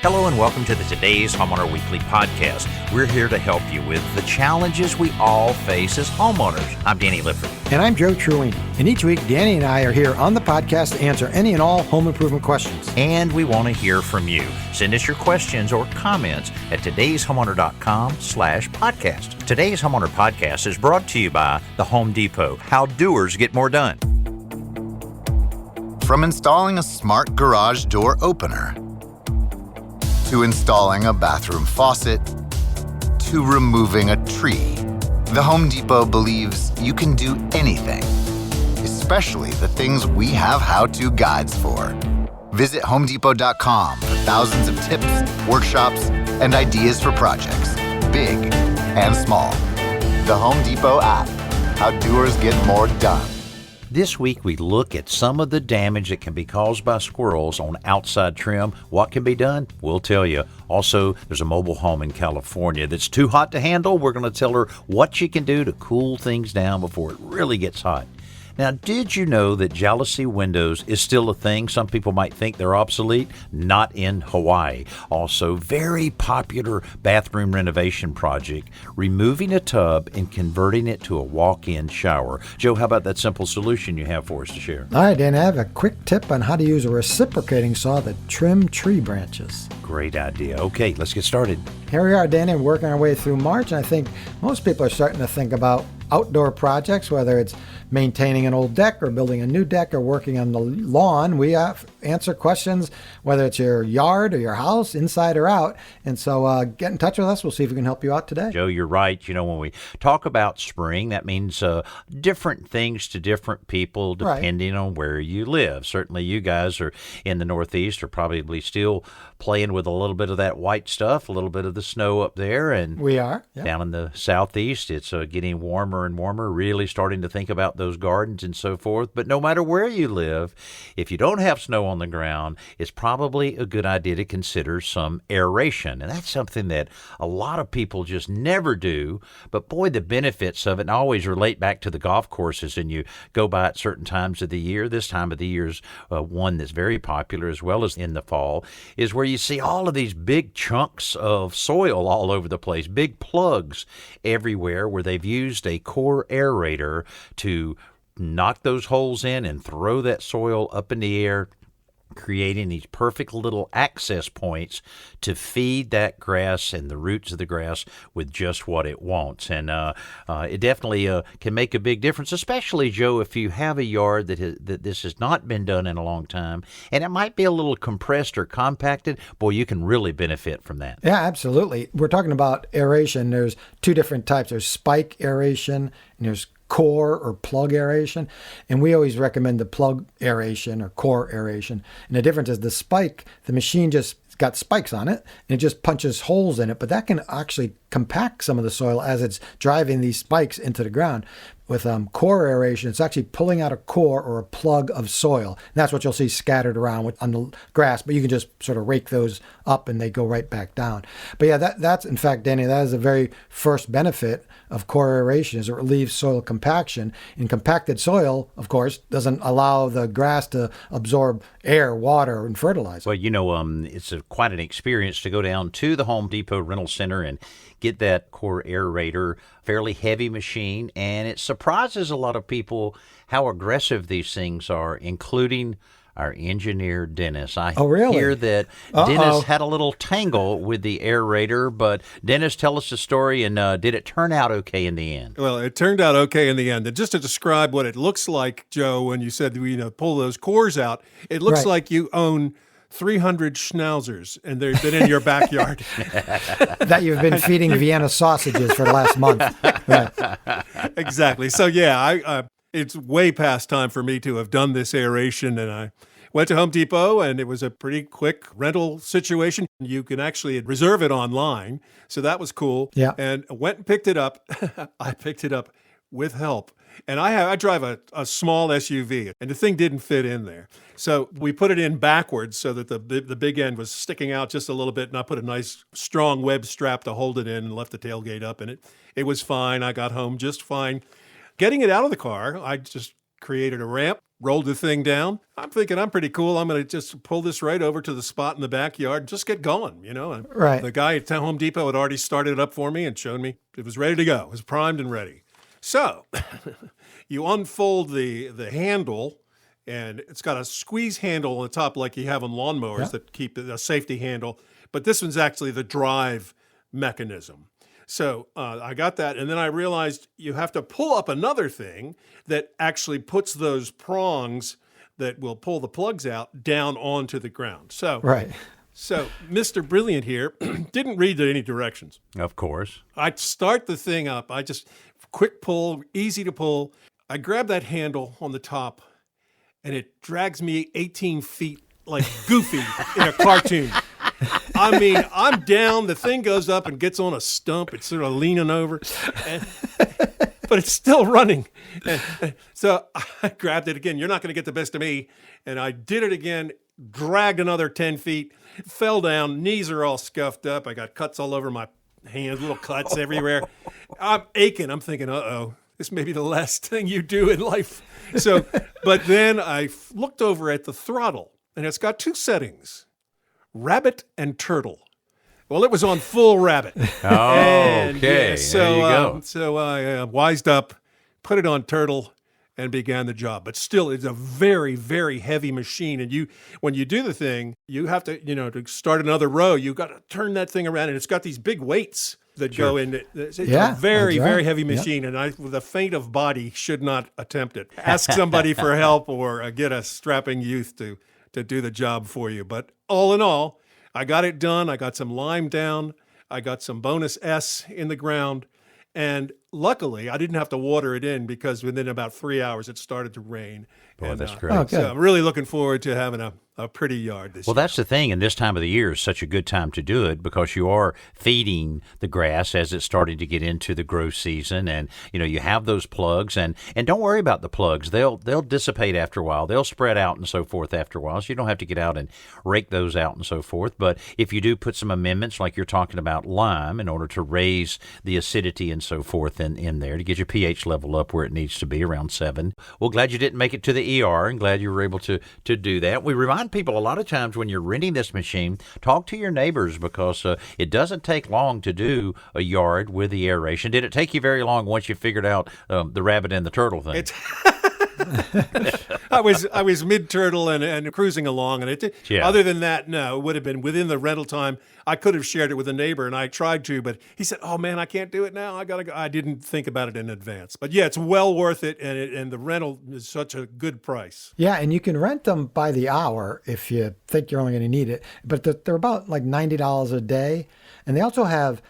Hello and welcome to the Today's Homeowner Weekly podcast. We're here to help you with the challenges we all face as homeowners. I'm Danny Lipford. And I'm Joe Truini. And each week, Danny and I are here on the podcast to answer any and all home improvement questions. And we want to hear from you. Send us your questions or comments at todayshomeowner.com/podcast. Today's Homeowner Podcast is brought to you by the Home Depot. How doers get more done. From installing a smart garage door opener, to installing a bathroom faucet, to removing a tree, the Home Depot believes you can do anything, especially the things we have how-to guides for. Visit HomeDepot.com for thousands of tips, workshops, and ideas for projects, big and small. The Home Depot app. How doers get more done. This week, we look at some of the damage that can be caused by squirrels on outside trim. What can be done? We'll tell you. Also, there's a mobile home in California that's too hot to handle. We're going to tell her what she can do to cool things down before it really gets hot. Now, did you know that Jalousie windows is still a thing? Some people might think they're obsolete. Not in Hawaii. Also, very popular bathroom renovation project, removing a tub and converting it to a walk-in shower. Joe, how about that simple solution you have for us to share? All right, Dan, I have a quick tip on how to use a reciprocating saw to trim tree branches. Great idea. Okay, let's get started. Here we are, Danny, working our way through March, and I think most people are starting to think about outdoor projects, whether it's maintaining an old deck or building a new deck or working on the lawn. We answer questions, whether it's your yard or your house, inside or out. And so get in touch with us. We'll see if we can help you out today. Joe, you're right. You know, when we talk about spring, that means different things to different people depending on where you live. Certainly you guys are in the Northeast are probably still playing with a little bit of that white stuff, a little bit of the snow up there. And we are. Yep. Down in the Southeast, it's getting warmer and warmer, really starting to think about those gardens and so forth. But no matter where you live, if you don't have snow on the ground, it's probably a good idea to consider some aeration. And that's something that a lot of people just never do. But boy, the benefits of it, and I always relate back to the golf courses, and you go by at certain times of the year. This time of the year is one that's very popular, as well as in the fall, is where you see all of these big chunks of soil all over the place, big plugs everywhere where they've used a core aerator to knock those holes in and throw that soil up in the air, creating these perfect little access points to feed that grass and the roots of the grass with just what it wants. And it definitely can make a big difference, especially, Joe, if you have a yard that this has not been done in a long time, and it might be a little compressed or compacted. Boy, you can really benefit from that. Yeah, absolutely. We're talking about aeration. There's two different types. There's spike aeration and there's core or plug aeration. And we always recommend the plug aeration or core aeration. And the difference is the spike, the machine just got spikes on it and it just punches holes in it, but that can actually compact some of the soil as it's driving these spikes into the ground. With core aeration, it's actually pulling out a core or a plug of soil. And that's what you'll see scattered around on the grass, but you can just sort of rake those up and they go right back down. But yeah, that's in fact, Danny, that is the very first benefit of core aeration, is it relieves soil compaction. And compacted soil, of course, doesn't allow the grass to absorb air, water, and fertilizer. Well, you know, it's quite an experience to go down to the Home Depot Rental Center and get that core aerator, fairly heavy machine, and it surprises a lot of people how aggressive these things are, including our engineer, Dennis. Really? Hear that Dennis had a little tangle with the aerator, but Dennis, tell us the story, and did it turn out okay in the end? Well, it turned out okay in the end. And just to describe what it looks like, Joe, when you said, pull those cores out, it looks like you own 300 schnauzers, and they've been in your backyard. That you've been feeding Vienna sausages for the last month. Right. Exactly. So, yeah, it's way past time for me to have done this aeration, and I went to Home Depot, and it was a pretty quick rental situation. You can actually reserve it online, so that was cool. Yeah. And I went and picked it up. I picked it up with help. And I drive a small SUV, and the thing didn't fit in there. So we put it in backwards so that the big end was sticking out just a little bit, and I put a nice strong web strap to hold it in and left the tailgate up, and it was fine. I got home just fine. Getting it out of the car, I just created a ramp, rolled the thing down. I'm thinking I'm pretty cool. I'm going to just pull this right over to the spot in the backyard and just get going, And Right. the guy at Home Depot had already started it up for me and showed me it was ready to go. It was primed and ready. So you unfold the handle, and it's got a squeeze handle on the top like you have on lawnmowers that keep a safety handle. But this one's actually the drive mechanism. So I got that, and then I realized you have to pull up another thing that actually puts those prongs that will pull the plugs out down onto the ground. So Mr. Brilliant here didn't read any directions. Of course. I start the thing up. I just quick pull, easy to pull. I grab that handle on the top, and it drags me 18 feet like Goofy in a cartoon. I mean, I'm down. The thing goes up and gets on a stump. It's sort of leaning over, but it's still running. So I grabbed it again. You're not going to get the best of me. And I did it again, dragged another 10 feet, fell down. Knees are all scuffed up. I got cuts all over my hands, little cuts everywhere. I'm aching. I'm thinking, uh-oh, this may be the last thing you do in life. So, but then I looked over at the throttle, and it's got two settings. Rabbit and turtle. Well, it was on full rabbit. Okay. There you go. So I wised up, put it on turtle, and began the job. But still, it's a very, very heavy machine. And when you do the thing, you have to, to start another row, you got to turn that thing around. And it's got these big weights that go in. It's a very, very heavy machine. And with the faint of body, should not attempt it. Ask somebody for help or get a strapping youth to do the job for you. But all in all, I got it done. I got some lime down. I got some bonus S in the ground. And luckily, I didn't have to water it in because within about 3 hours, it started to rain. Boy, that's great. Okay. So I'm really looking forward to having a pretty yard this year. Well, that's the thing, and this time of the year is such a good time to do it because you are feeding the grass as it's starting to get into the growth season, and you have those plugs, and don't worry about the plugs. They'll dissipate after a while. They'll spread out and so forth after a while, so you don't have to get out and rake those out and so forth. But if you do put some amendments, like you're talking about lime, in order to raise the acidity and so forth in there to get your pH level up where it needs to be, around 7. Well, glad you didn't make it to the ER, and glad you were able to do that. We remind people a lot of times when you're renting this machine, talk to your neighbors because it doesn't take long to do a yard with the aeration. Did it take you very long once you figured out the rabbit and the turtle thing? I was mid-turtle and cruising along, and other than that, no, it would have been within the rental time. I could have shared it with a neighbor, and I tried to, but he said, "Oh man, I can't do it now. I gotta go." I didn't think about it in advance, but yeah, it's well worth it, and the rental is such a good price. Yeah, and you can rent them by the hour if you think you're only going to need it, but they're about like $90 a day, and they also have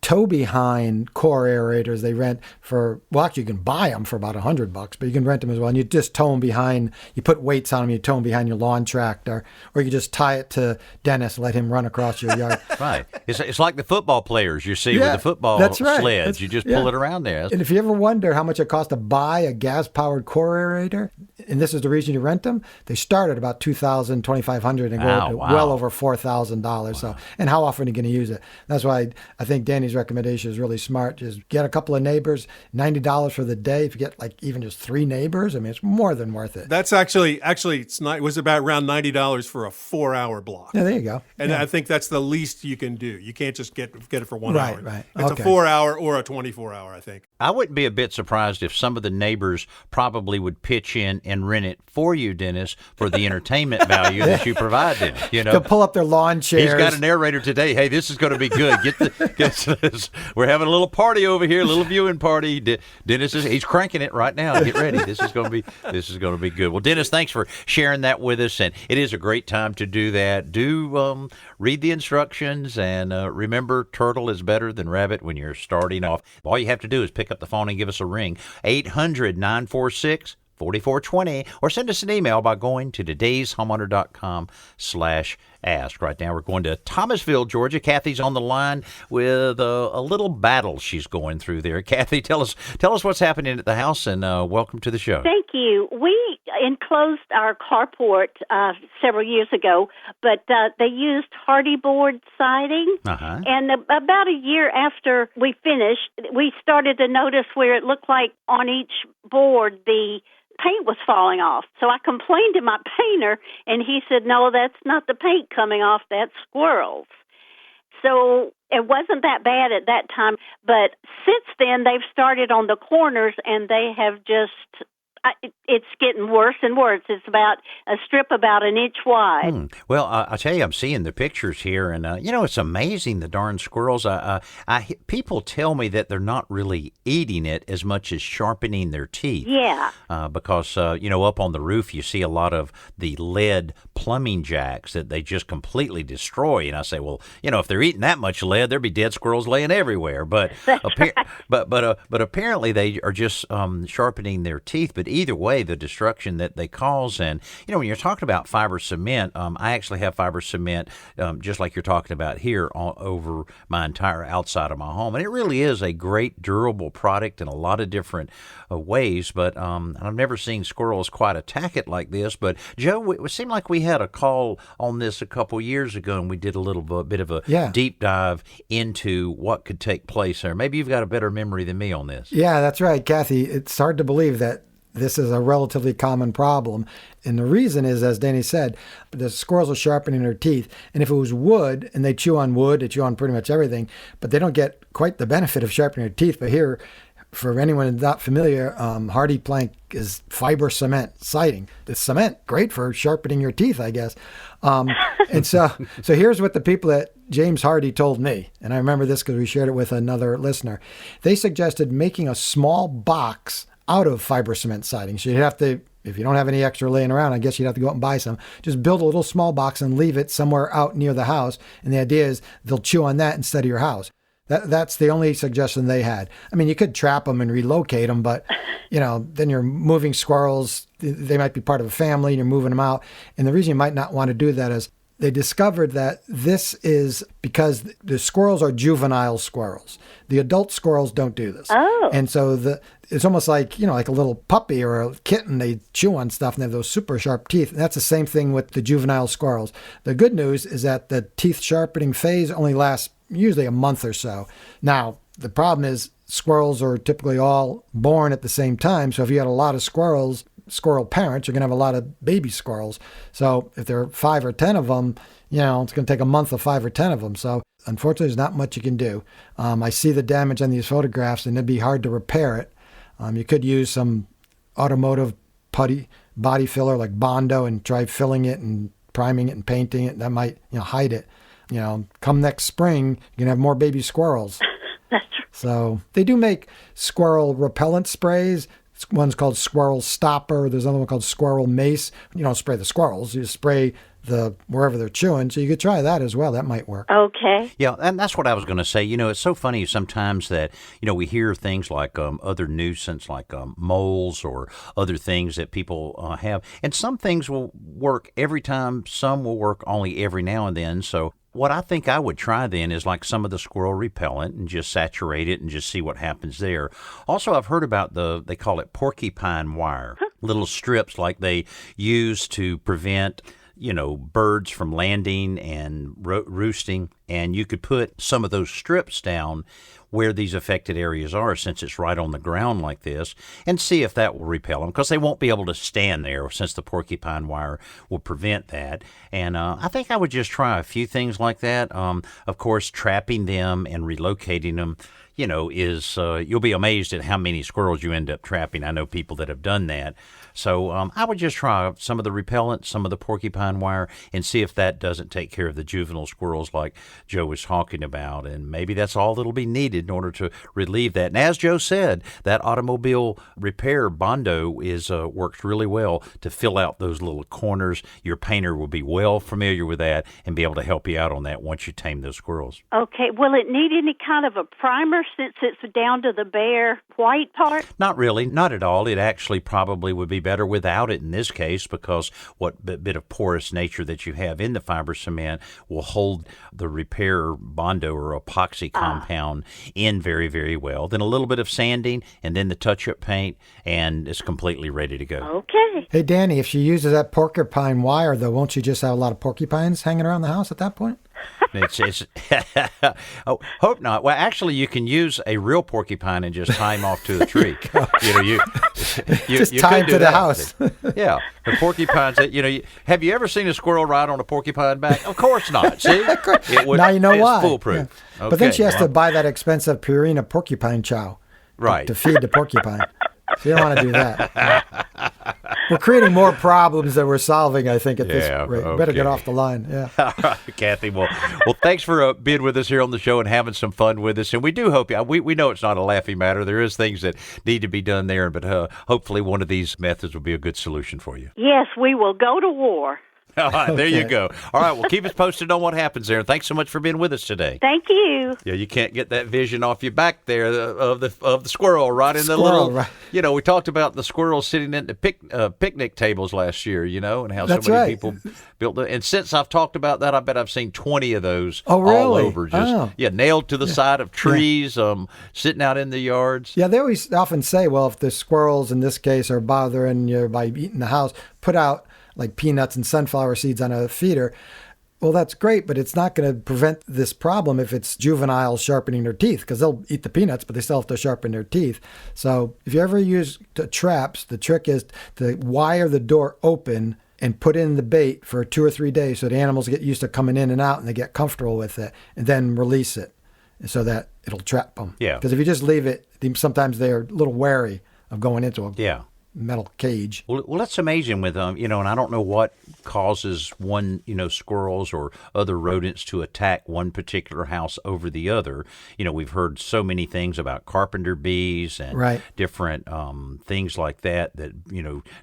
tow behind core aerators. They rent for, well, actually you can buy them for about $100, but you can rent them as well. And you just tow them behind, you put weights on them, you tow them behind your lawn tractor, or you just tie it to Dennis, let him run across your yard. Right. It's like the football players you see with the football sleds. You just pull it around there. And if you ever wonder how much it costs to buy a gas-powered core aerator, and this is the reason you rent them, they start at about $2,000, $2,500 and go up to well over $4,000. Wow. So, and how often are you going to use it? That's why I think Danny's recommendation is really smart. Just get a couple of neighbors, $90 for the day. If you get like even just 3 neighbors, I mean, it's more than worth it. That's actually it's not. It was about around $90 for a 4-hour block. Yeah, there you go. And I think that's the least you can do. You can't just get it for 1 hour. Right. It's a 4-hour or a 24-hour, I think. I wouldn't be a bit surprised if some of the neighbors probably would pitch in and rent it for you, Dennis, for the entertainment value that you provide them. To pull up their lawn chairs. He's got a narrator today. Hey, this is going to be good. We're having a little party over here, a little viewing party. Dennis he's cranking it right now. Get ready. This is going to be good. Well, Dennis, thanks for sharing that with us, and it is a great time to do that. Do read the instructions, and remember, turtle is better than rabbit when you're starting off. All you have to do is pick up the phone and give us a ring, 800-946-4420, or send us an email by going to todayshomeowner.com/ask. Right now we're going to Thomasville, Georgia. Cathy's on the line with a little battle she's going through there. Cathy, tell us what's happening at the house, and welcome to the show. Thank you. We enclosed our carport several years ago, but they used Hardie Board siding. Uh-huh. And about a year after we finished, we started to notice where it looked like on each board the paint was falling off. So I complained to my painter, and he said, no, that's not the paint coming off, that's Squirrels. So it wasn't that bad at that time. But since then, they've started on the corners, and they have just, it's getting worse and worse. It's about a strip about an inch wide. Well, I tell you, I'm seeing the pictures here, and it's amazing, the darn squirrels. People tell me that they're not really eating it as much as sharpening their teeth. Yeah. Because up on the roof you see a lot of the lead plumbing jacks that they just completely destroy. And I say, well, if they're eating that much lead, there'd be dead squirrels laying everywhere. But but apparently they are just sharpening their teeth. But either way, the destruction that they cause, and when you're talking about fiber cement, I actually have fiber cement just like you're talking about here over my entire outside of my home, and it really is a great durable product in a lot of different ways. But I've never seen squirrels quite attack it like this. But Joe, it seemed like we had a call on this a couple years ago, and we did a little bit of a deep dive into what could take place there. Maybe you've got a better memory than me on this. Yeah, that's right, Cathy. It's hard to believe that this is a relatively common problem. And the reason is, as Danny said, the squirrels are sharpening their teeth. And if it was wood, and they chew on wood, they chew on pretty much everything, but they don't get quite the benefit of sharpening their teeth. But here, for anyone who's not familiar, Hardie plank is fiber cement siding. The cement, great for sharpening your teeth, I guess. And so here's what the people at James Hardie told me. And I remember this because we shared it with another listener. They suggested making a small box out of fiber cement siding. So you'd have to, if you don't have any extra laying around, I guess you'd have to go out and buy some. Just build a little small box and leave it somewhere out near the house. And the idea is they'll chew on that instead of your house. That's the only suggestion they had. I mean, you could trap them and relocate them, but then you're moving squirrels. They might be part of a family, and you're moving them out. And the reason you might not want to do that is they discovered that this is because the squirrels are juvenile squirrels. The adult squirrels don't do this. Oh. And so it's almost like, like a little puppy or a kitten. They chew on stuff and they have those super sharp teeth. And that's the same thing with the juvenile squirrels. The good news is that the teeth sharpening phase only lasts usually a month or so. Now, the problem is squirrels are typically all born at the same time. So if you had a lot of squirrel parents, you're going to have a lot of baby squirrels. So if there are 5 or 10 of them, it's going to take a month of 5 or 10 of them. So unfortunately, there's not much you can do. I see the damage on these photographs, and it'd be hard to repair it. You could use some automotive putty body filler like Bondo and try filling it and priming it and painting it. That might hide it. Come next spring, you can have more baby squirrels. That's right. So they do make squirrel repellent sprays. One's called Squirrel Stopper. There's another one called Squirrel Mace. You don't spray the squirrels. You spray wherever they're chewing. So you could try that as well. That might work. Okay. Yeah, and that's what I was going to say. It's so funny sometimes that, we hear things like other nuisance, like moles or other things that people have. And some things will work every time. Some will work only every now and then. So what I think I would try then is like some of the squirrel repellent and just saturate it and just see what happens there. Also, I've heard about they call it porcupine wire, little strips like they use to prevent birds from landing and roosting. And you could put some of those strips down where these affected areas are, since it's right on the ground like this, and see if that will repel them, because they won't be able to stand there since the porcupine wire will prevent that. And I think I would just try a few things like that. Of course, trapping them and relocating them, is you'll be amazed at how many squirrels you end up trapping. I know people that have done that. So I would just try some of the repellent, some of the porcupine wire, and see if that doesn't take care of the juvenile squirrels like Joe was talking about. And maybe that's all that'll be needed in order to relieve that. And as Joe said, that automobile repair Bondo works really well to fill out those little corners. Your painter will be well familiar with that and be able to help you out on that once you tame those squirrels. Okay. Will it need any kind of a primer since it's down to the bare white part? Not really. Not at all. It actually probably would be better without it in this case, because what bit of porous nature that you have in the fiber cement will hold the repair Bondo or epoxy compound in very, very well. Then a little bit of sanding and then the touch-up paint, and it's completely ready to go. Okay. Hey, Danny, if she uses that porcupine wire, though, won't you just have a lot of porcupines hanging around the house at that point? It's oh, hope not. Well, actually, you can use a real porcupine and just tie him off to the tree. You just tie him could do to the that. house. Yeah, the porcupines. Have you ever seen a squirrel ride on a porcupine back? Of course not. See, Now you know it's why. foolproof. Yeah. Okay. But then she has to buy that expensive Purina porcupine chow. Right. To feed the porcupine. So you don't want to do that. We're creating more problems than we're solving, I think, at this rate. Okay. Better get off the line. Yeah. All right, Cathy. Well, thanks for being with us here on the show and having some fun with us. And we do hope we know it's not a laughing matter. There is things that need to be done there, but hopefully one of these methods will be a good solution for you. Yes, we will go to war. All right, there you go. All right, well, keep us posted on what happens there. And thanks so much for being with us today. Thank you. Yeah, you can't get that vision off your back there of the squirrel right in the Squirrel, little. right. We talked about the squirrel sitting at the picnic tables last year. And how That's so many right. people built it. And since I've talked about that, I bet I've seen 20 of those Oh, really? all over. Nailed to the side of trees, sitting out in the yards. Yeah, they often say, well, if the squirrels in this case are bothering you by eating the house, put out like peanuts and sunflower seeds on a feeder. Well, that's great, but it's not going to prevent this problem if it's juveniles sharpening their teeth, because they'll eat the peanuts, but they still have to sharpen their teeth. So if you ever use traps, the trick is to wire the door open and put in the bait for 2 or 3 days so the animals get used to coming in and out and they get comfortable with it, and then release it so that it'll trap them. Yeah. Because if you just leave it, sometimes they're a little wary of going into a metal cage. Well, that's amazing with and I don't know what causes one, squirrels or other rodents to attack one particular house over the other. We've heard so many things about carpenter bees and different things like that,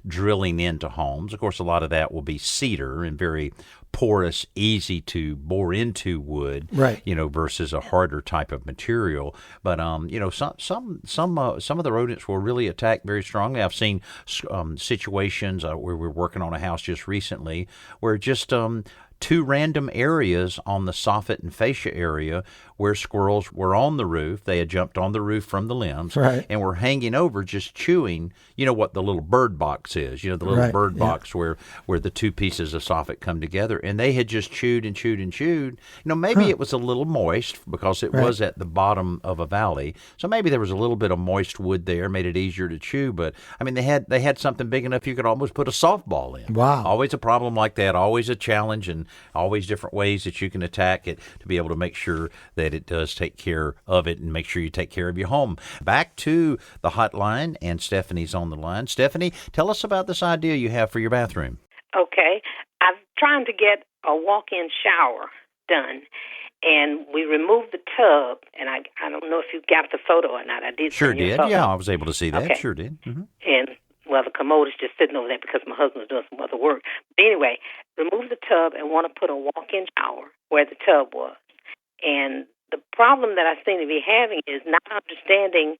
drilling into homes. Of course, a lot of that will be cedar and very porous, easy to bore into wood, versus a harder type of material. But some of the rodents will really attack very strongly. I've seen situations where we're working on a house just recently where just 2 random areas on the soffit and fascia area where squirrels were on the roof. They had jumped on the roof from the limbs and were hanging over just chewing, what the little bird box is, the little bird box where the 2 pieces of soffit come together. And they had just chewed and chewed and chewed. Maybe it was a little moist because it was at the bottom of a valley. So maybe there was a little bit of moist wood there, made it easier to chew. But, they had something big enough you could almost put a softball in. Wow. Always a problem like that, always a challenge, and always different ways that you can attack it to be able to make sure that it does take care of it and make sure you take care of your home. Back to the hotline, and Stephanie's on the line. Stephanie, tell us about this idea you have for your bathroom. Okay. I'm trying to get a walk-in shower done, and we removed the tub, and I don't know if you got the photo or not. I did. Sure did. Photo. Yeah, I was able to see that. Okay. Sure did. Mm-hmm. And the commode is just sitting over there because my husband's doing some other work. But anyway, remove the tub and want to put a walk-in shower where the tub was. And the problem that I seem to be having is not understanding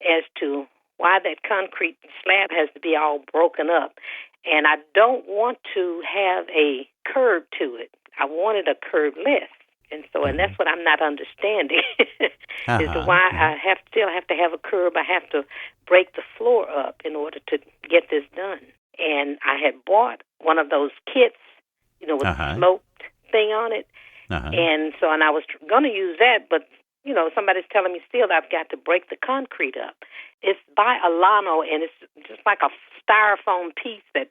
as to why that concrete slab has to be all broken up. And I don't want to have a curb to it. I wanted a curbless. And that's what I'm not understanding is why I still have to have a curb. I have to break the floor up in order to get this done. And I had bought one of those kits, with the sloped thing on it. And I was going to use that, but, somebody's telling me still I've got to break the concrete up. It's by Alano, and it's just like a styrofoam piece that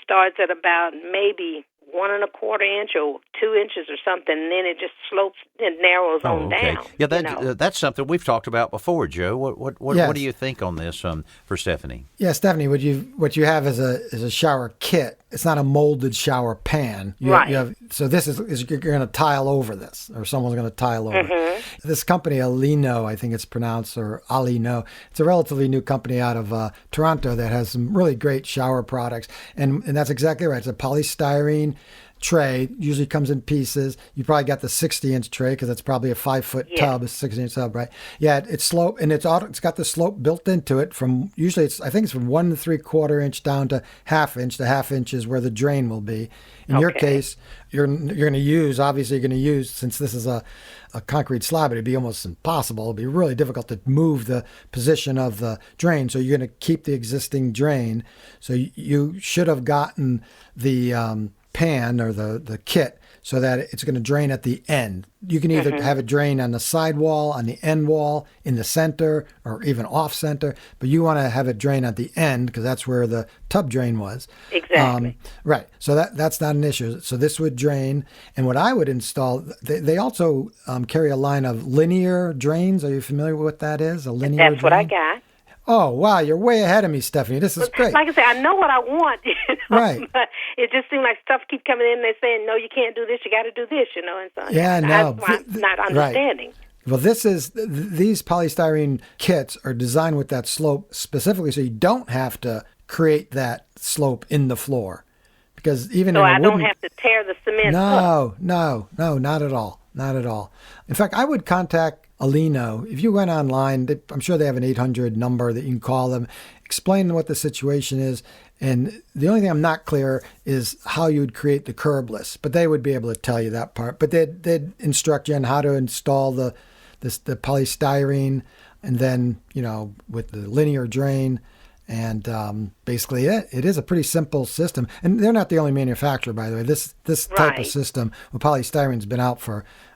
starts at about maybe 1 1/4 inch or 2 inches or something, and then it just slopes and narrows on down. Yeah, that's something we've talked about before, Joe. What do you think on this for Stephanie? Yeah, Stephanie, what you have is a shower kit. It's not a molded shower pan. You have, so this is you're going to tile over this, or someone's going to tile over it. This company, Alino, I think it's pronounced, or Alino. It's a relatively new company out of Toronto that has some really great shower products, and that's exactly right. It's a polystyrene tray, usually comes in pieces. You probably got the 60-inch tray because it's probably a 5-foot tub, a 60-inch tub, right? Yeah, it's slope, and it's got the slope built into it from usually I think it's from 1 3/4 inch down to ½ inch. The ½ inch is where the drain will be. In your case, you're going to use, since this is a concrete slab, it'd be almost impossible. It'd be really difficult to move the position of the drain. So you're going to keep the existing drain. So you should have gotten the pan or the kit so that it's going to drain at the end. You can either have it drain on the side wall, on the end wall, in the center, or even off center, but you want to have it drain at the end because that's where the tub drain was. Exactly. Right. So that's not an issue. So this would drain. And what I would install, they also carry a line of linear drains. Are you familiar with what that is? A linear drain? That's what I got. Oh, wow. You're way ahead of me, Stephanie. This is great. Like I said, I know what I want, Right. But it just seems like stuff keep coming in and they're saying, no, you can't do this, you got to do this, and so Yeah, no. that's why I'm not understanding. Right. Well, these polystyrene kits are designed with that slope specifically so you don't have to create that slope in the floor. Because even So in I don't have to tear the cement up. No, not at all. Not at all. In fact, I would contact Alino. If you went online, I'm sure they have an 800 number that you can call them, explain what the situation is. And the only thing I'm not clear is how you would create the curbless, but they would be able to tell you that part. But they'd instruct you on how to install the polystyrene, and then, with the linear drain. And basically it is a pretty simple system. And they're not the only manufacturer, by the way. This type of system with polystyrene's been out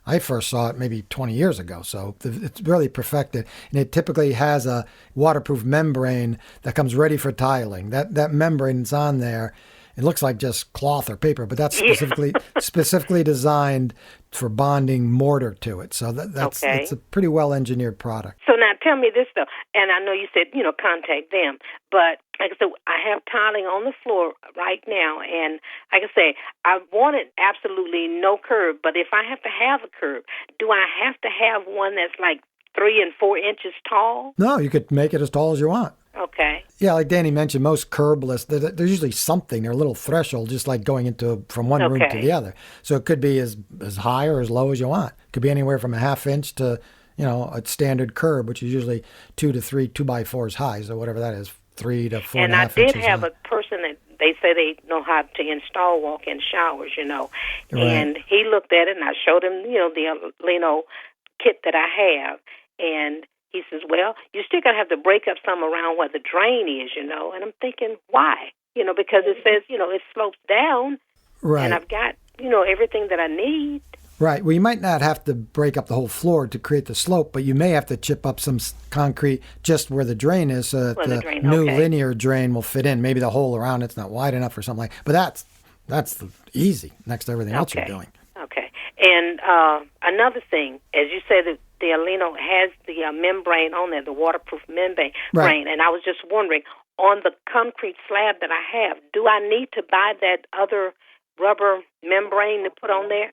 I first saw it maybe 20 years ago. So it's really perfected. And it typically has a waterproof membrane that comes ready for tiling. That membrane's on there. It looks like just cloth or paper, but that's specifically designed for bonding mortar to it. So it's a pretty well-engineered product. So now tell me this, though, and I know you said, contact them, but like I said, I have tiling on the floor right now, and like I say, I wanted absolutely no curb, but if I have to have a curb, do I have to have one that's like 3 and 4 inches tall? No, you could make it as tall as you want. Okay. Yeah, like Danny mentioned, most curbless, there's usually something, they're a little threshold, just like going from one room to the other. So it could be as high or as low as you want. It could be anywhere from a half inch to, a standard curb, which is usually 2 to 3 2x4s high. So whatever that is, 3 to 4 and a half inches. And I did have a person that they say they know how to install walk-in showers, Right. And he looked at it and I showed him, the Lino kit that I have, and he says, well, you still got to have to break up some around where the drain is, and I'm thinking, why? Because it says, it slopes down, right. And I've got, everything that I need. Right. Well, you might not have to break up the whole floor to create the slope, but you may have to chip up some concrete just where the drain is so that the new linear drain will fit in. Maybe the hole around it's not wide enough or something like that. But that's easy next to everything else you're doing. Okay. And another thing, as you said, that the Alino has the membrane on there, the waterproof membrane. Right. And I was just wondering, on the concrete slab that I have, do I need to buy that other rubber membrane to put on there?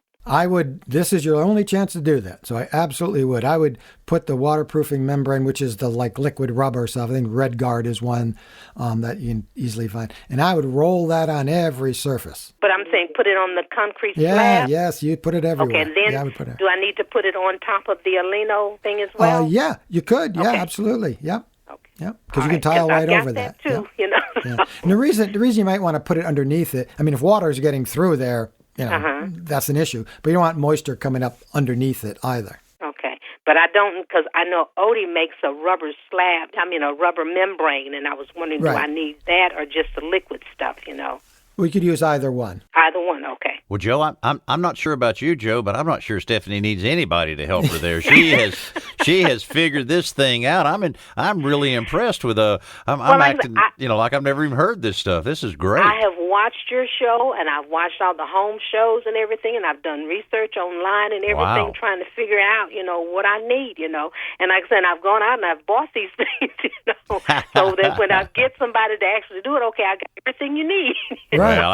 This is your only chance to do that. So I absolutely would. I would put the waterproofing membrane, which is the liquid rubber stuff. I think Red Guard is one that you can easily find. And I would roll that on every surface. But I'm saying put it on the concrete slab? Yes, you put it everywhere. Okay, and then do I need to put it on top of the Alino thing as well? Yeah, you could. Yeah, absolutely. Yep. Okay. Yep. Because you can tile right over that. Too, Yeah. And the reason you might want to put it underneath it, I mean, if water is getting through there, that's an issue. But you don't want moisture coming up underneath it either. Okay. But I don't, because I know Odie makes a rubber slab, a rubber membrane, and I was wondering, do I need that or just the liquid stuff, We could use either one. Either one, okay. Well, Joe, I'm not sure about you, Joe, but I'm not sure Stephanie needs anybody to help her there. She has figured this thing out. I'm really impressed with I'm acting like I've never even heard this stuff. This is great. I have watched your show, and I've watched all the home shows and everything, and I've done research online and everything, trying to figure out what I need, And like I said, I've gone out and I've bought these things, so that when I get somebody to actually do it, okay, I got everything you need. Right. Well,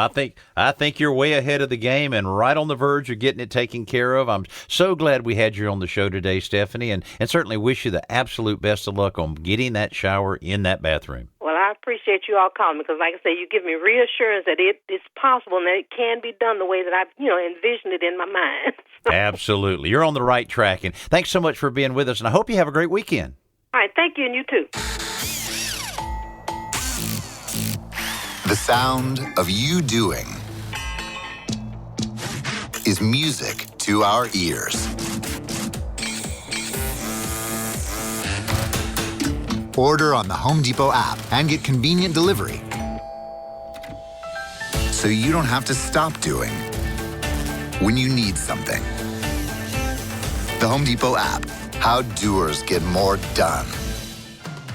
I think you're way ahead of the game and right on the verge of getting it taken care of. I'm so glad we had you on the show today, Stephanie, and certainly wish you the absolute best of luck on getting that shower in that bathroom. Well, I appreciate you all calling me because, like I say, you give me reassurance that it's possible and that it can be done the way that I've, envisioned it in my mind. Absolutely. You're on the right track, and thanks so much for being with us, and I hope you have a great weekend. All right. Thank you, and you too. The sound of you doing is music to our ears. Order on the Home Depot app and get convenient delivery, so you don't have to stop doing when you need something. The Home Depot app. How doers get more done.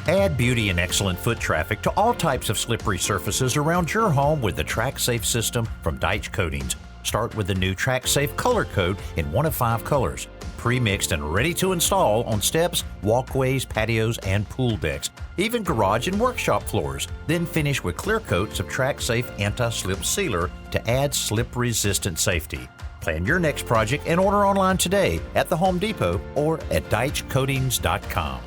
Add beauty and excellent foot traffic to all types of slippery surfaces around your home with the TrackSafe system from Deitch Coatings. Start with the new TrackSafe Color Coat in one of 5 colors. Pre-mixed and ready to install on steps, walkways, patios, and pool decks, even garage and workshop floors. Then finish with clear coats of TrackSafe Anti-Slip Sealer to add slip-resistant safety. Plan your next project and order online today at the Home Depot or at DeitchCoatings.com.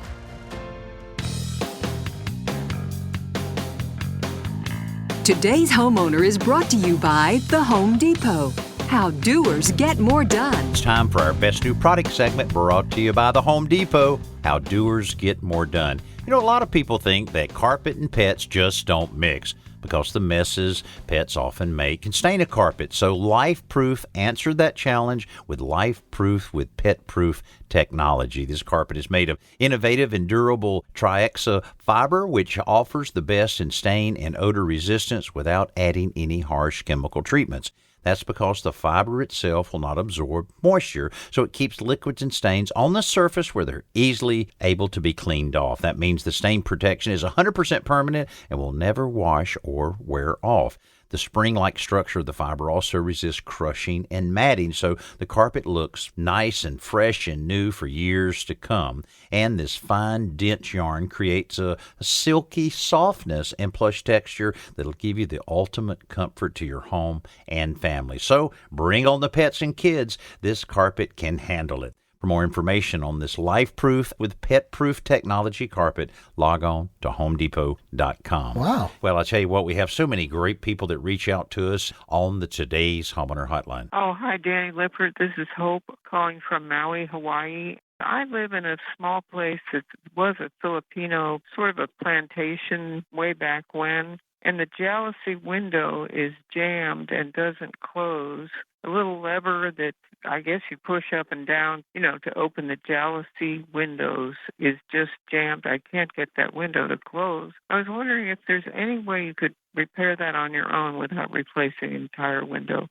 Today's homeowner is brought to you by the Home Depot. How doers get more done. It's time for our Best New Product segment, brought to you by the Home Depot. How doers get more done. You know, a lot of people think that carpet and pets just don't mix, because the messes pets often make can stain a carpet. So Lifeproof answered that challenge with Lifeproof with Petproof Technology. This carpet is made of innovative and durable Triaxa fiber, which offers the best in stain and odor resistance without adding any harsh chemical treatments. That's because the fiber itself will not absorb moisture, so it keeps liquids and stains on the surface where they're easily able to be cleaned off. That means the stain protection is 100% permanent and will never wash or wear off. The spring-like structure of the fiber also resists crushing and matting, so the carpet looks nice and fresh and new for years to come. And this fine dense yarn creates a silky softness and plush texture that'll give you the ultimate comfort to your home and family. So bring on the pets and kids. This carpet can handle it. For more information on this Lifeproof with Petproof Technology carpet, log on to HomeDepot.com. Wow. Well, I'll tell you what, we have so many great people that reach out to us on the Today's Homeowner Hotline. Oh, hi, Danny Lippert. This is Hope calling from Maui, Hawaii. I live in a small place that was a Filipino sort of a plantation way back when, and the Jalousie window is jammed and doesn't close. A little lever that I guess you push up and down, to open the Jalousie windows is just jammed. I can't get that window to close. I was wondering if there's any way you could repair that on your own without replacing the entire window.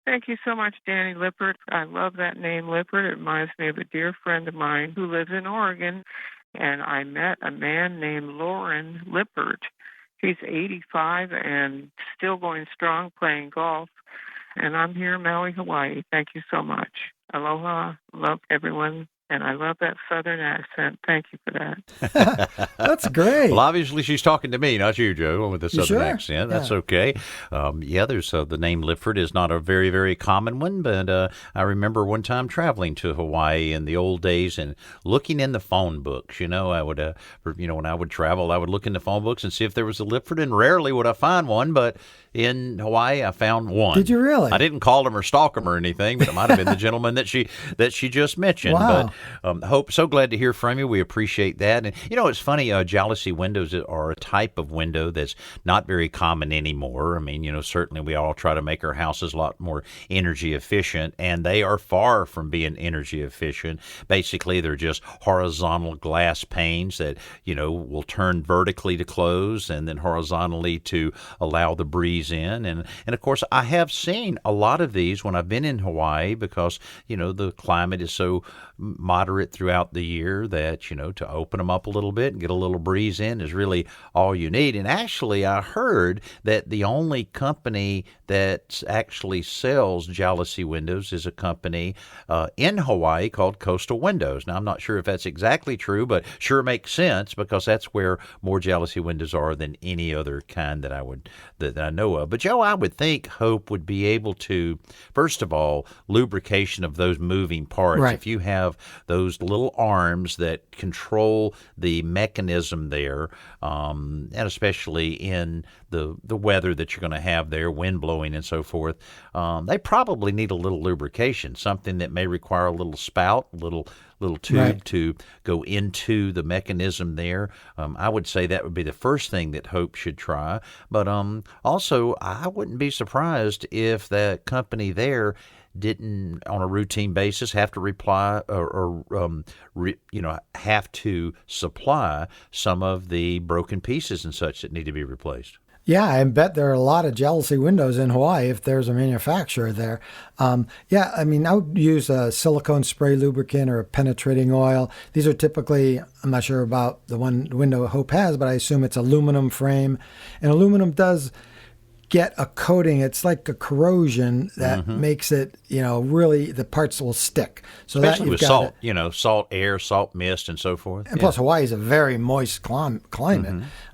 Thank you so much, Danny Lippert. I love that name, Lippert. It reminds me of a dear friend of mine who lives in Oregon, and I met a man named Lauren Lippert. He's 85 and still going strong playing golf. And I'm here in Maui, Hawaii. Thank you so much. Aloha. Love everyone. And I love that Southern accent. Thank you for that. That's great. Well, obviously she's talking to me, not you, Joe, with the Southern accent. That's Yeah. okay. There's the name Lifford is not a very, very common one, but I remember one time traveling to Hawaii in the old days and looking in the phone books. I would, when I would travel, I would look in the phone books and see if there was a Lifford, and rarely would I find one, but in Hawaii, I found one. Did you really? I didn't call him or stalk him or anything, but it might have been the gentleman that she just mentioned. Wow. But Hope, so glad to hear from you. We appreciate that. And it's funny. Jalousie windows are a type of window that's not very common anymore. I mean, certainly we all try to make our houses a lot more energy efficient, and they are far from being energy efficient. Basically, they're just horizontal glass panes that will turn vertically to close and then horizontally to allow the breeze in. And of course, I have seen a lot of these when I've been in Hawaii because, the climate is so moderate throughout the year that, to open them up a little bit and get a little breeze in is really all you need. And actually, I heard that the only company that actually sells Jalousie windows is a company in Hawaii called Coastal Windows. Now, I'm not sure if that's exactly true, but sure makes sense because that's where more Jalousie windows are than any other kind that I know of. But Joe, I would think Hope would be able to, first of all, lubrication of those moving parts. Right. If you have those little arms that control the mechanism there, and especially in the weather that you're going to have there, wind blowing and so forth, they probably need a little lubrication, something that may require a little spout, a little tube Right. to go into the mechanism there. I would say that would be the first thing that Hope should try. But also, I wouldn't be surprised if the company there didn't, on a routine basis, have to have to supply some of the broken pieces and such that need to be replaced. Yeah, I bet there are a lot of Jalousie windows in Hawaii if there's a manufacturer there. Yeah, I mean, I would use a silicone spray lubricant or a penetrating oil. These are typically, I'm not sure about the one window Hope has, but I assume it's aluminum frame. And aluminum does get a coating. It's like a corrosion that makes it, really the parts will stick. So Especially that with salt, salt air, salt mist, and so forth. And plus, Hawaii is a very moist climate.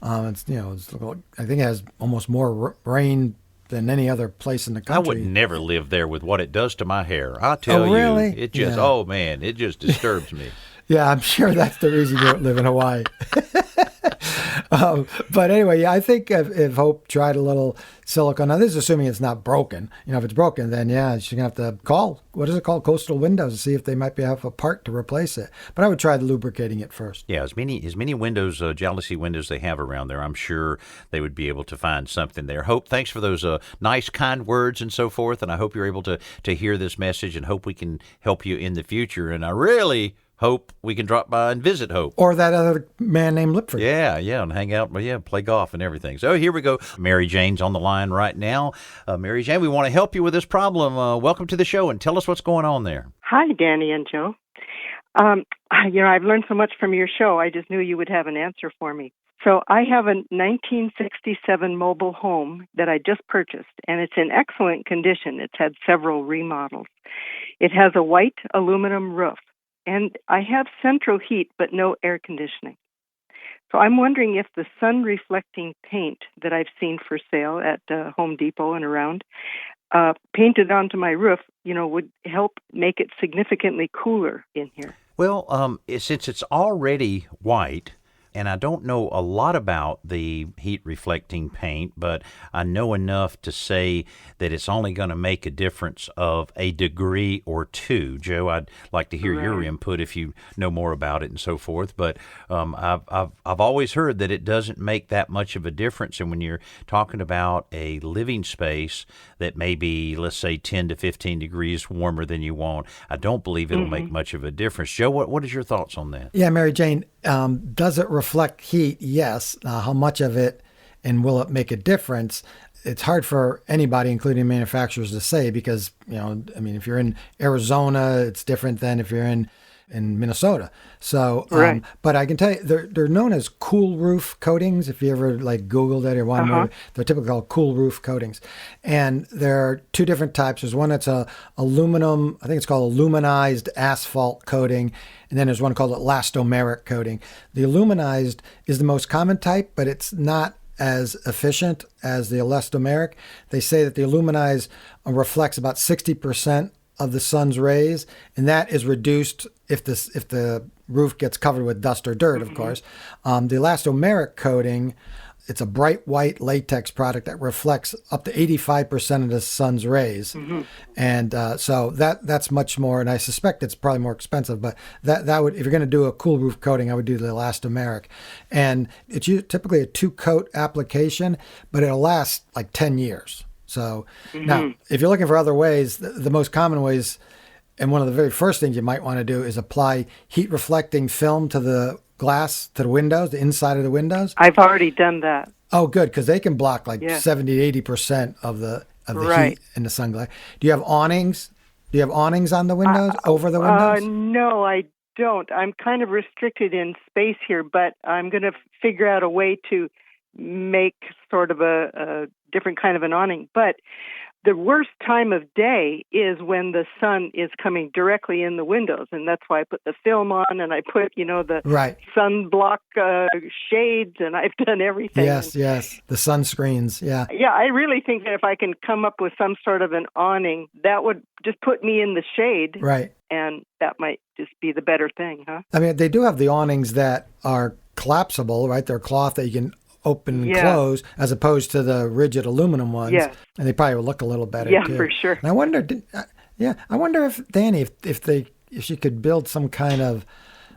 It's I think it has almost more rain than any other place in the country. I would never live there with what it does to my hair. I tell really? you, it just, oh man, it just disturbs me. Yeah, I'm sure that's the reason you don't live in Hawaii. But anyway, yeah, I think if Hope tried a little silicone, now this is assuming it's not broken. If it's broken, then yeah, she's going to have to call, what is it called, Coastal Windows, to see if they might have a part to replace it. But I would try lubricating it first. Yeah, as many windows, Jalousie windows they have around there, I'm sure they would be able to find something there. Hope, thanks for those nice, kind words and so forth, and I hope you're able to hear this message and hope we can help you in the future. And I really hope we can drop by and visit Hope. Or that other man named Lipford. Yeah, and hang out, play golf and everything. So here we go. Mary Jane's on the line right now. Mary Jane, we want to help you with this problem. Welcome to the show, and tell us what's going on there. Hi, Danny and Joe. I've learned so much from your show. I just knew you would have an answer for me. So I have a 1967 mobile home that I just purchased, and it's in excellent condition. It's had several remodels. It has a white aluminum roof. And I have central heat, but no air conditioning. So I'm wondering if the sun-reflecting paint that I've seen for sale at Home Depot and around, painted onto my roof, would help make it significantly cooler in here. Well, since it's already white, and I don't know a lot about the heat-reflecting paint, but I know enough to say that it's only going to make a difference of a degree or two. Joe, I'd like to hear your input if you know more about it and so forth. But I've always heard that it doesn't make that much of a difference. And when you're talking about a living space that may be, let's say, 10 to 15 degrees warmer than you want, I don't believe it'll make much of a difference. Joe, what is your thoughts on that? Yeah, Mary Jane, does it reflect heat? Yes. How much of it, and will it make a difference? It's hard for anybody, including manufacturers, to say because, if you're in Arizona, it's different than if you're in Minnesota. So, but I can tell you, they're known as cool roof coatings. If you ever Googled it or want to know, they're typically called cool roof coatings. And there are two different types. There's one that's a aluminum, I think it's called aluminized asphalt coating. And then there's one called elastomeric coating. The aluminized is the most common type, but it's not as efficient as the elastomeric. They say that the aluminized reflects about 60% of the sun's rays, and that is reduced if the roof gets covered with dust or dirt, of course. The elastomeric coating, it's a bright white latex product that reflects up to 85% of the sun's rays. And so that's much more, and I suspect it's probably more expensive, but that would, if you're going to do a cool roof coating, I would do the elastomeric. And it's typically a 2-coat application, but it'll last 10 years. So now, if you're looking for other ways, the most common ways, and one of the very first things you might want to do is apply heat reflecting film to the glass, to the windows, the inside of the windows. I've already done that. Oh, good, because they can block 70 to 80% of the heat in the sun glare. Do you have awnings? Do you have awnings on the windows, over the windows? No, I don't. I'm kind of restricted in space here, but I'm going to figure out a way to make sort of a different kind of an awning. But the worst time of day is when the sun is coming directly in the windows, and that's why I put the film on, and I put, the sunblock shades, and I've done everything. Yes, the sunscreens, yeah. Yeah, I really think that if I can come up with some sort of an awning, that would just put me in the shade. Right. And that might just be the better thing, huh? I mean, they do have the awnings that are collapsible, right? They're cloth that you can open and close, as opposed to the rigid aluminum ones. Yes. And they probably will look a little better too. Yeah, for sure. And I wonder, if Danny, if she could build some kind of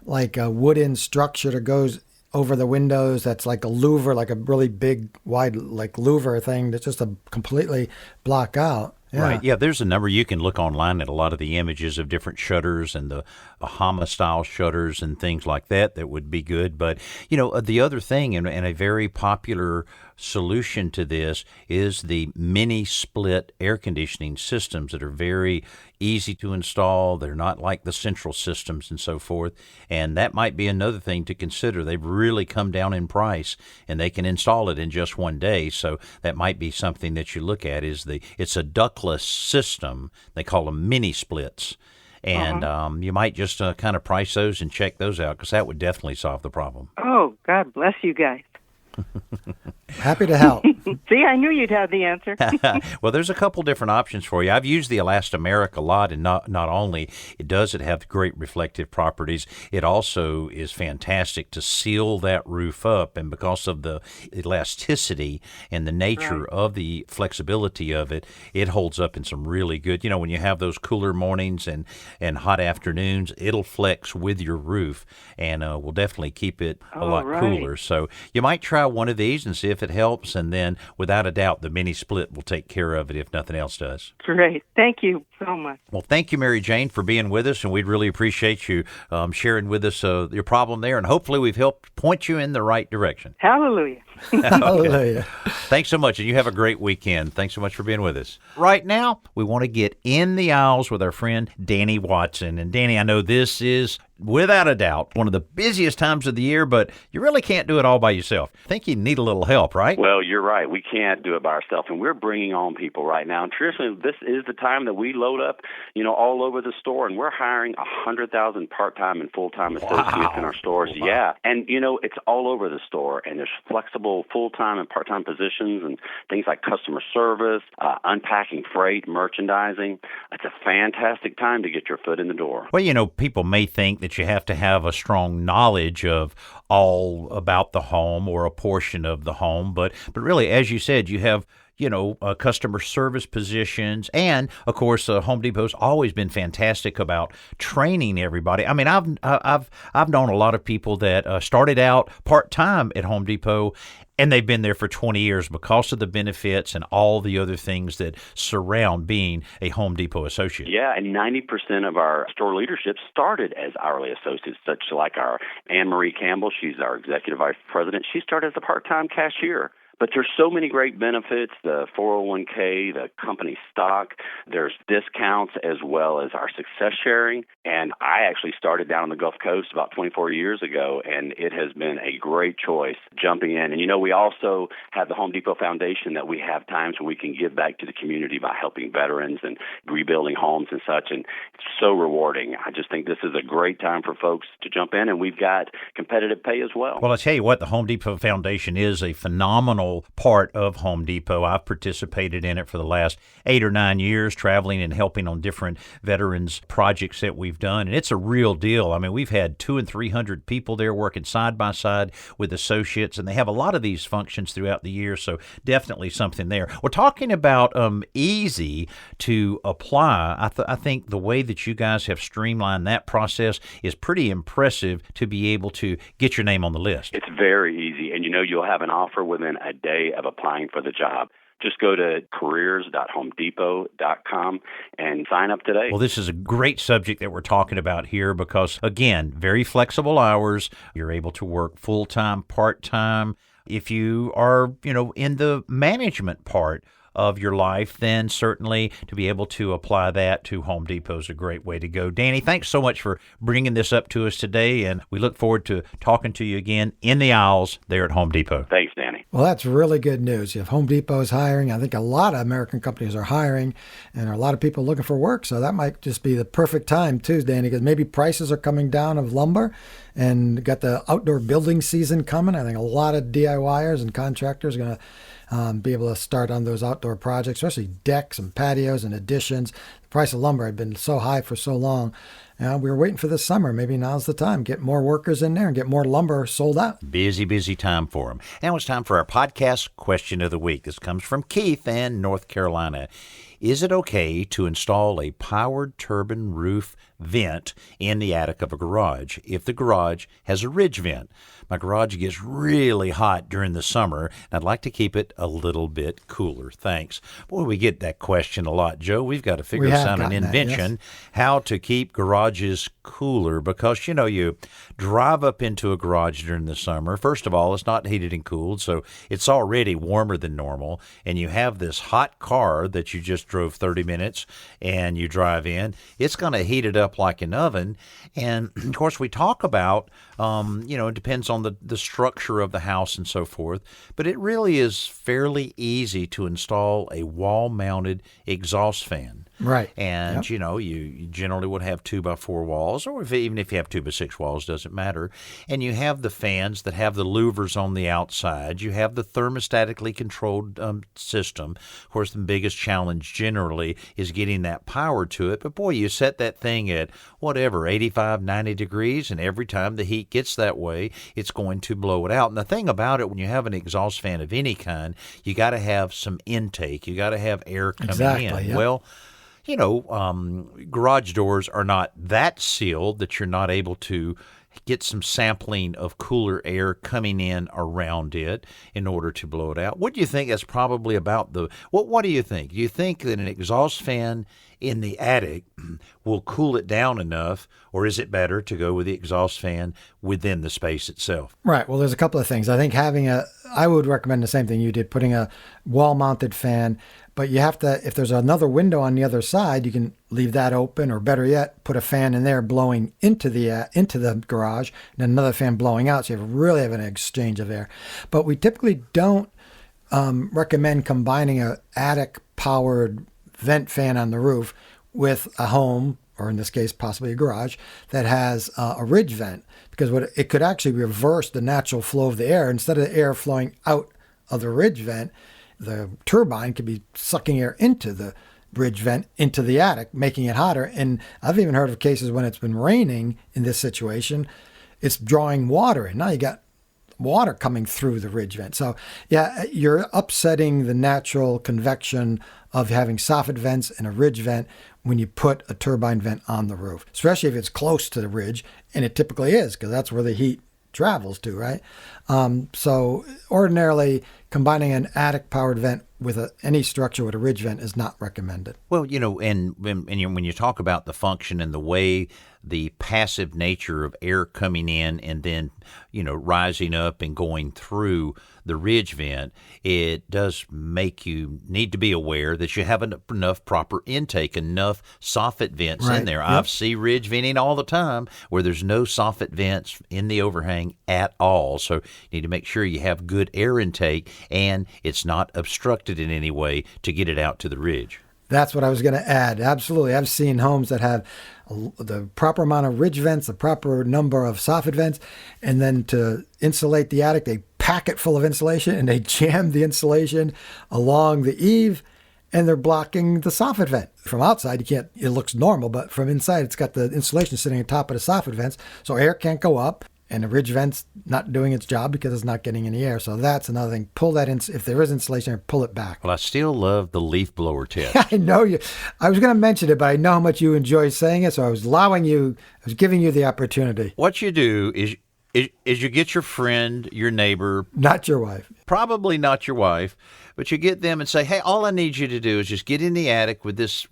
a wooden structure that goes over the windows that's like a louver, like a really big, wide, louver thing that's just a completely block out. Yeah. Right. Yeah, there's a number. You can look online at a lot of the images of different shutters and the Bahama-style shutters and things like that would be good. But, the other thing, and a very popular solution to this is the mini split air conditioning systems that are very easy to install. They're not like the central systems and so forth. And that might be another thing to consider. They've really come down in price, and they can install it in just one day. So that might be something that you look at. It's a ductless system. They call them mini splits. And you might just kind of price those and check those out, because that would definitely solve the problem. Oh, God bless you guys. Happy to help. See, I knew you'd have the answer. Well, there's a couple different options for you. I've used the Elastomeric a lot, and not only does it have great reflective properties, it also is fantastic to seal that roof up. And because of the elasticity and the nature of the flexibility of it, it holds up in some really good, when you have those cooler mornings and hot afternoons, it'll flex with your roof and will definitely keep it a lot cooler. So you might try one of these and see if it helps, and then without a doubt the mini split will take care of it if nothing else does. Great. Thank you so much. Well, thank you, Mary Jane, for being with us, and we'd really appreciate you sharing with us your problem there, and hopefully we've helped point you in the right direction. Hallelujah. Hallelujah. Thanks so much, and you have a great weekend. Thanks so much for being with us. Right now, we want to get in the aisles with our friend Danny Watson. And Danny, I know this is, without a doubt, one of the busiest times of the year, but you really can't do it all by yourself. I think you need a little help, right? Well, you're right. We can't do it by ourselves, and we're bringing on people right now. And traditionally, this is the time that we load up, all over the store, and we're hiring 100,000 part-time and full-time associates in our stores. Wow. Yeah, and, it's all over the store, and there's flexible full-time and part-time positions and things like customer service, unpacking freight, merchandising. It's a fantastic time to get your foot in the door. Well, people may think that you have to have a strong knowledge of all about the home or a portion of the home, but really, as you said, you have customer service positions. And of course, Home Depot's always been fantastic about training everybody. I mean, I've known a lot of people that started out part-time at Home Depot, and they've been there for 20 years because of the benefits and all the other things that surround being a Home Depot associate. Yeah, and 90% of our store leadership started as hourly associates, such like our Anne Marie Campbell. She's our executive vice president. She started as a part-time cashier. But there's so many great benefits, the 401k, the company stock, there's discounts as well as our success sharing. And I actually started down on the Gulf Coast about 24 years ago, and it has been a great choice jumping in. And, we also have the Home Depot Foundation that we have times when we can give back to the community by helping veterans and rebuilding homes and such. And it's so rewarding. I just think this is a great time for folks to jump in, and we've got competitive pay as well. Well, I tell you what, the Home Depot Foundation is a phenomenal part of Home Depot. I've participated in it for the last 8 or 9 years, traveling and helping on different veterans projects that we've done. And it's a real deal. I mean, we've had 200 and 300 people there working side by side with associates, and they have a lot of these functions throughout the year. So definitely something there. We're talking about easy to apply. I think the way that you guys have streamlined that process is pretty impressive to be able to get your name on the list. It's very easy. And you'll have an offer within a day of applying for the job. Just go to careers.homedepot.com and sign up today. Well, this is a great subject that we're talking about here because, again, very flexible hours. You're able to work full-time, part-time. If you are, in the management part of your life, then certainly to be able to apply that to Home Depot is a great way to go. Danny, thanks so much for bringing this up to us today, and we look forward to talking to you again in the aisles there at Home Depot. Thanks, Danny. Well, that's really good news. If Home Depot is hiring, I think a lot of American companies are hiring, and there are a lot of people looking for work, so that might just be the perfect time too, Danny, because maybe prices are coming down of lumber, and got the outdoor building season coming. I think a lot of DIYers and contractors are going to be able to start on those outdoor projects, especially decks and patios and additions. The price of lumber had been so high for so long. We were waiting for the summer. Maybe now's the time. Get more workers in there and get more lumber sold out. Busy time for them. Now it's time for our podcast question of the week. This comes from Keith in North Carolina. Is it okay to install a powered turbine roof vent in the attic of a garage if the garage has a ridge vent? My garage gets really hot during the summer, and I'd like to keep it a little bit cooler. Thanks. Boy, we get that question a lot, Joe. We've got to figure out an invention how to keep garages cooler, because, you drive up into a garage during the summer. First of all, it's not heated and cooled, so it's already warmer than normal, and you have this hot car that you just drove 30 minutes and you drive in. It's going to heat it up like an oven. And, of course, we talk about, it depends on the structure of the house and so forth, but it really is fairly easy to install a wall-mounted exhaust fan. Right. And, you generally would have 2x4 walls, or even if you have 2x6 walls, doesn't matter. And you have the fans that have the louvers on the outside. You have the thermostatically controlled system. Of course, the biggest challenge generally is getting that power to it. But, boy, you set that thing at, 85, 90 degrees, and every time the heat gets that way, it's going to blow it out. And the thing about it, when you have an exhaust fan of any kind, you got to have some intake. You got to have air coming in. Yep. Well, garage doors are not that sealed that you're not able to get some sampling of cooler air coming in around it in order to blow it out. What do you think that's probably about what do you think? Do you think that an exhaust fan in the attic will cool it down enough, or is it better to go with the exhaust fan within the space itself? Right. Well, there's a couple of things. I think I would recommend the same thing you did, putting a wall-mounted fan, but you have to, if there's another window on the other side, you can leave that open, or better yet, put a fan in there blowing into the garage and another fan blowing out, so you really have an exchange of air. But we typically don't recommend combining an attic-powered vent fan on the roof with a home, or in this case, possibly a garage, that has a ridge vent, because it could actually reverse the natural flow of the air. Instead of the air flowing out of the ridge vent, the turbine could be sucking air into the ridge vent, into the attic, making it hotter. And I've even heard of cases when it's been raining in this situation, it's drawing water in. Now you got water coming through the ridge vent. So yeah, you're upsetting the natural convection of having soffit vents and a ridge vent when you put a turbine vent on the roof, especially if it's close to the ridge, and it typically is, because that's where the heat travels to, right? So ordinarily, combining an attic-powered vent with any structure with a ridge vent is not recommended. Well, and when you talk about the function and the way the passive nature of air coming in and then, rising up and going through the ridge vent, it does make you need to be aware that you have enough proper intake, enough soffit vents in there. Yep. I see ridge venting all the time where there's no soffit vents in the overhang at all. So you need to make sure you have good air intake and it's not obstructed in any way to get it out to the ridge. That's what I was going to add. Absolutely. I've seen homes that have the proper amount of ridge vents, the proper number of soffit vents, and then to insulate the attic, they pack it full of insulation and they jam the insulation along the eave, and they're blocking the soffit vent. From outside, it looks normal, but from inside, it's got the insulation sitting on top of the soffit vents, so air can't go up. And the ridge vent's not doing its job because it's not getting any air. So that's another thing. Pull that in. If there is insulation, pull it back. Well, I still love the leaf blower tip. I know you. I was going to mention it, but I know how much you enjoy saying it. So I was giving you the opportunity. What you do is you get your friend, your neighbor. Not your wife. Probably not your wife, but you get them and say, hey, all I need you to do is just get in the attic with this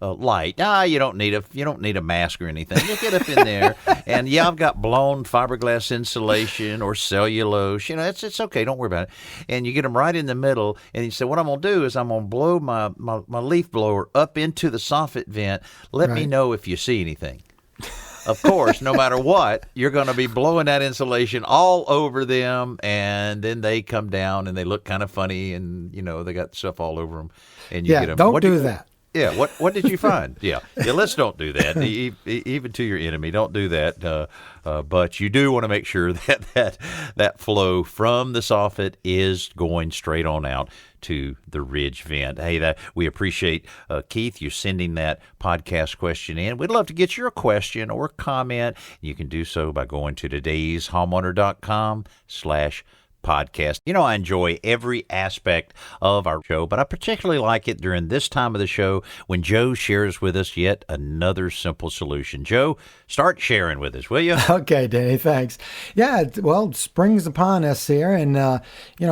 light. You don't need a mask or anything. Just get up in there, and I've got blown fiberglass insulation or cellulose. It's okay. Don't worry about it. And you get them right in the middle, and you say, what I'm gonna do is I'm gonna blow my leaf blower up into the soffit vent. Let me know if you see anything. Of course, no matter what, you're going to be blowing that insulation all over them, and then they come down and they look kind of funny, and they got stuff all over them. And you get them. Don't do that. Yeah, what did you find? Yeah, let's don't do that. Even to your enemy, don't do that. But you do want to make sure that flow from the soffit is going straight on out to the ridge vent. Hey, we appreciate, Keith, you sending that podcast question in. We'd love to get your question or comment. You can do so by going to todayshomeowner.com/ podcast. You know, I enjoy every aspect of our show, but I particularly like it during this time of the show when Joe shares with us yet another simple solution. Joe, start sharing with us, will you? Okay, Danny, thanks. Yeah, well, spring's upon us here, and,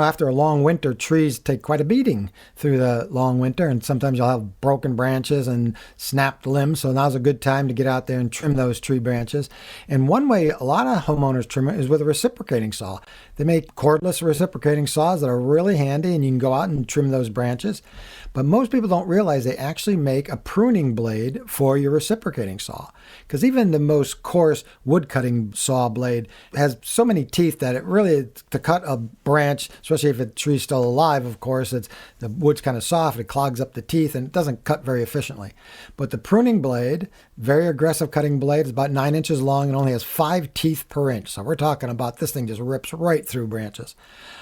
after a long winter, trees take quite a beating through the long winter, and sometimes you'll have broken branches and snapped limbs, so now's a good time to get out there and trim those tree branches. And one way a lot of homeowners trim it is with a reciprocating saw. They make cordless reciprocating saws that are really handy, and you can go out and trim those branches. But most people don't realize they actually make a pruning blade for your reciprocating saw. Because even the most coarse wood-cutting saw blade has so many teeth that it really, to cut a branch, especially if the tree's still alive, of course, the wood's kind of soft, it clogs up the teeth, and it doesn't cut very efficiently. But the pruning blade, very aggressive cutting blade, is about 9 inches long and only has 5 teeth per inch. So we're talking about this thing just rips right through branches.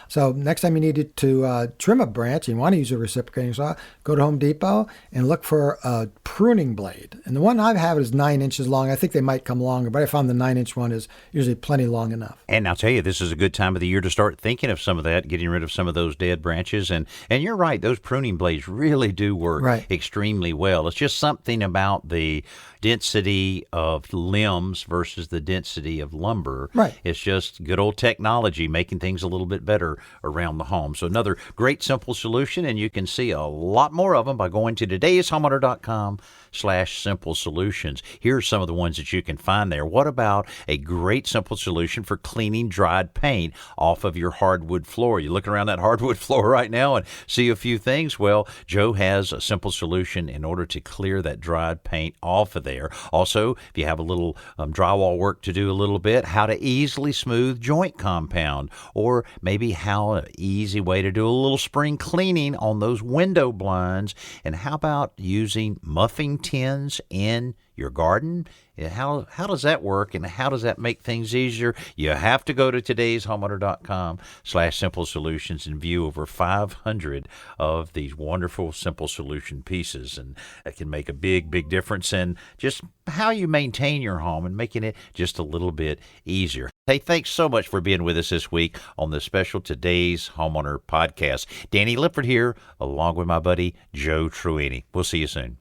So next time you need to trim a branch and you want to use a reciprocating saw, go to Home Depot and look for a pruning blade. And the one I have is 9 inches long. I think they might come longer, but I found the 9-inch one is usually plenty long enough. And I'll tell you, this is a good time of the year to start thinking of some of that, getting rid of some of those dead branches. And you're right, those pruning blades really do work extremely well. It's just something about the density of limbs versus the density of lumber. Right. It's just good old technology making things a little bit better around the home. So another great simple solution, and you can see a lot more of them by going to todayshomeowner.com/simple solutions. Here's some of the ones that you can find there. What about a great simple solution for cleaning dried paint off of your hardwood floor? You look around that hardwood floor right now and see a few things. Well, Joe has a simple solution in order to clear that dried paint off of there. Also, if you have a little drywall work to do a little bit, how to easily smooth joint compound, or maybe how an easy way to do a little spring cleaning on those window blinds. And how about using muffing tins in your garden? How does that work, and how does that make things easier? You have to go to todayshomeowner.com/simple solutions and view over 500 of these wonderful simple solution pieces, and that can make a big, big difference in just how you maintain your home and making it just a little bit easier. Hey, thanks so much for being with us this week on the special Today's Homeowner podcast. Danny Lipford here, along with my buddy Joe Truini. We'll see you soon.